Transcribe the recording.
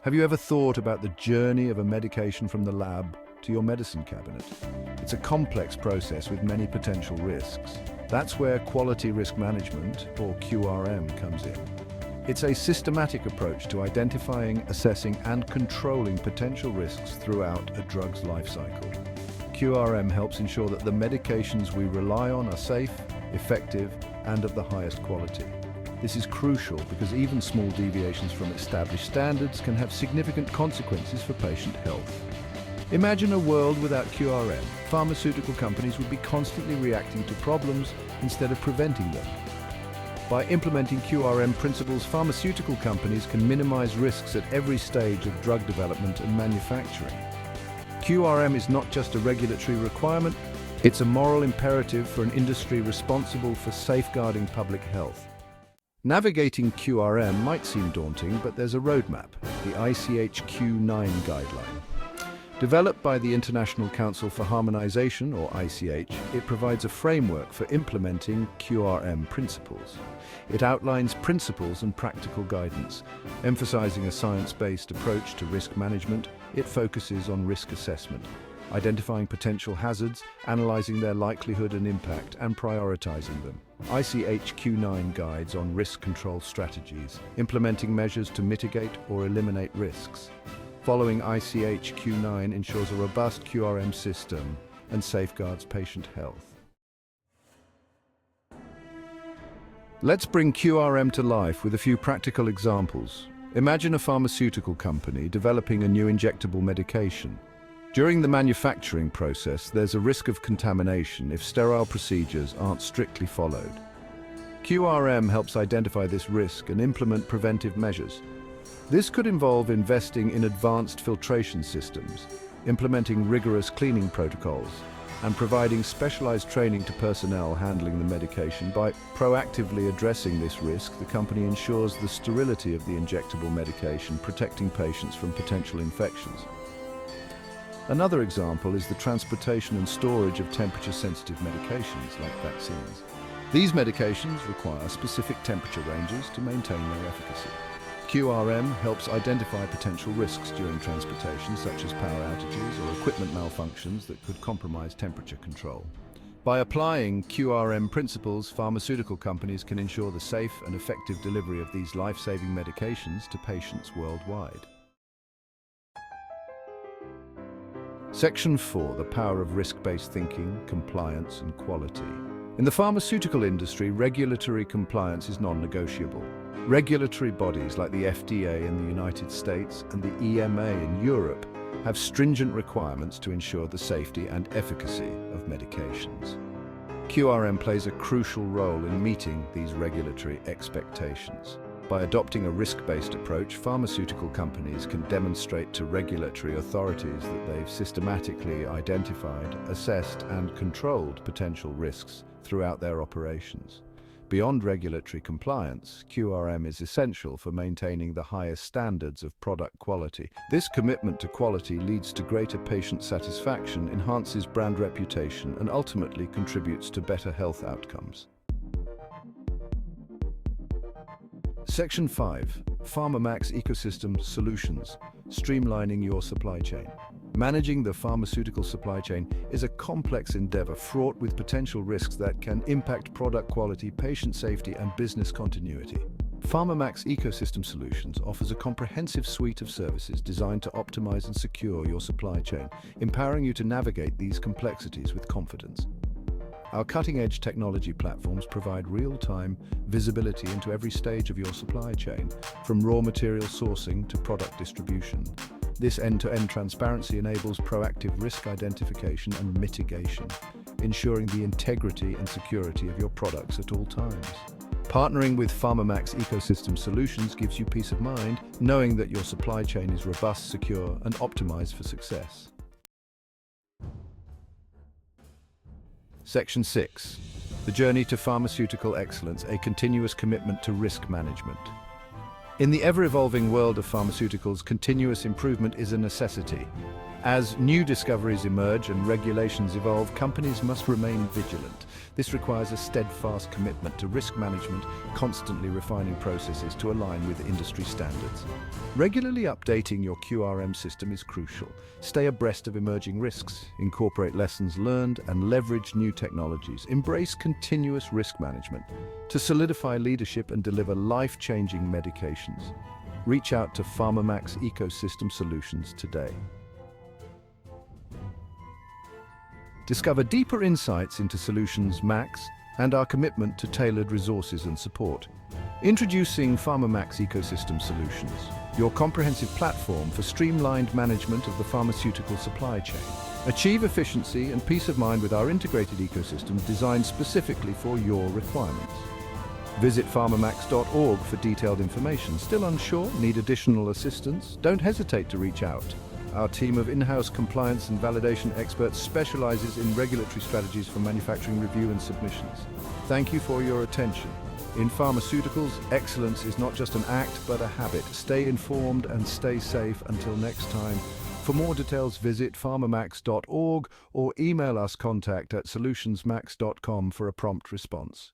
Have you ever thought about the journey of a medication from the lab to your medicine cabinet? It's a complex process with many potential risks. That's where quality risk management, or QRM, comes in. It's a systematic approach to identifying, assessing, and controlling potential risks throughout a drug's life cycle. QRM helps ensure that the medications we rely on are safe, effective, and of the highest quality. This is crucial because even small deviations from established standards can have significant consequences for patient health. Imagine a world without QRM. Pharmaceutical companies would be constantly reacting to problems instead of preventing them. By implementing QRM principles, pharmaceutical companies can minimize risks at every stage of drug development and manufacturing. QRM is not just a regulatory requirement, it's a moral imperative for an industry responsible for safeguarding public health. Navigating QRM might seem daunting, but there's a roadmap, the ICH Q9 guideline. Developed by the International Council for Harmonization, or ICH, it provides a framework for implementing QRM principles. It outlines principles and practical guidance. Emphasizing a science-based approach to risk management, it focuses on risk assessment, identifying potential hazards, analyzing their likelihood and impact, and prioritizing them. ICH Q9 guides on risk control strategies, implementing measures to mitigate or eliminate risks. Following ICH Q9 ensures a robust QRM system and safeguards patient health. Let's bring QRM to life with a few practical examples. Imagine a pharmaceutical company developing a new injectable medication. During the manufacturing process, there's a risk of contamination if sterile procedures aren't strictly followed. QRM helps identify this risk and implement preventive measures. This could involve investing in advanced filtration systems, implementing rigorous cleaning protocols, and providing specialized training to personnel handling the medication. By proactively addressing this risk, the company ensures the sterility of the injectable medication, protecting patients from potential infections. Another example is the transportation and storage of temperature-sensitive medications like vaccines. These medications require specific temperature ranges to maintain their efficacy. QRM helps identify potential risks during transportation, such as power outages or equipment malfunctions that could compromise temperature control. By applying QRM principles, pharmaceutical companies can ensure the safe and effective delivery of these life-saving medications to patients worldwide. Section 4, the power of risk-based thinking, compliance, and quality. In the pharmaceutical industry, regulatory compliance is non-negotiable. Regulatory bodies like the FDA in the United States and the EMA in Europe have stringent requirements to ensure the safety and efficacy of medications. QRM plays a crucial role in meeting these regulatory expectations. By adopting a risk-based approach, pharmaceutical companies can demonstrate to regulatory authorities that they've systematically identified, assessed, and controlled potential risks throughout their operations. Beyond regulatory compliance, QRM is essential for maintaining the highest standards of product quality. This commitment to quality leads to greater patient satisfaction, enhances brand reputation, and ultimately contributes to better health outcomes. Section 5. Pharma Ecosystem Solutions, streamlining your supply chain. Managing the pharmaceutical supply chain is a complex endeavor fraught with potential risks that can impact product quality, patient safety, and business continuity. Pharma Ecosystem Solutions offers a comprehensive suite of services designed to optimize and secure your supply chain, empowering you to navigate these complexities with confidence. Our cutting-edge technology platforms provide real-time visibility into every stage of your supply chain, from raw material sourcing to product distribution. This end-to-end transparency enables proactive risk identification and mitigation, ensuring the integrity and security of your products at all times. Partnering with Pharma Ecosystem Solutions gives you peace of mind, knowing that your supply chain is robust, secure, and optimized for success. Section 6. The journey to pharmaceutical excellence, a continuous commitment to risk management. In the ever-evolving world of pharmaceuticals, continuous improvement is a necessity. As new discoveries emerge and regulations evolve, companies must remain vigilant. This requires a steadfast commitment to risk management, constantly refining processes to align with industry standards. Regularly updating your QRM system is crucial. Stay abreast of emerging risks, incorporate lessons learned, and leverage new technologies. Embrace continuous risk management to solidify leadership and deliver life-changing medications. Reach out to Pharma Ecosystem Solutions today. Discover deeper insights into Solutions Max and our commitment to tailored resources and support. Introducing Pharma Ecosystem Solutions, your comprehensive platform for streamlined management of the pharmaceutical supply chain. Achieve efficiency and peace of mind with our integrated ecosystem designed specifically for your requirements. Visit pharmamax.org for detailed information. Still unsure? Need additional assistance? Don't hesitate to reach out. Our team of in-house compliance and validation experts specializes in regulatory strategies for manufacturing review and submissions. Thank you for your attention. In pharmaceuticals, excellence is not just an act, but a habit. Stay informed and stay safe. Until next time. For more details, visit pharmamax.org or email us contact@solutionsmax.com for a prompt response.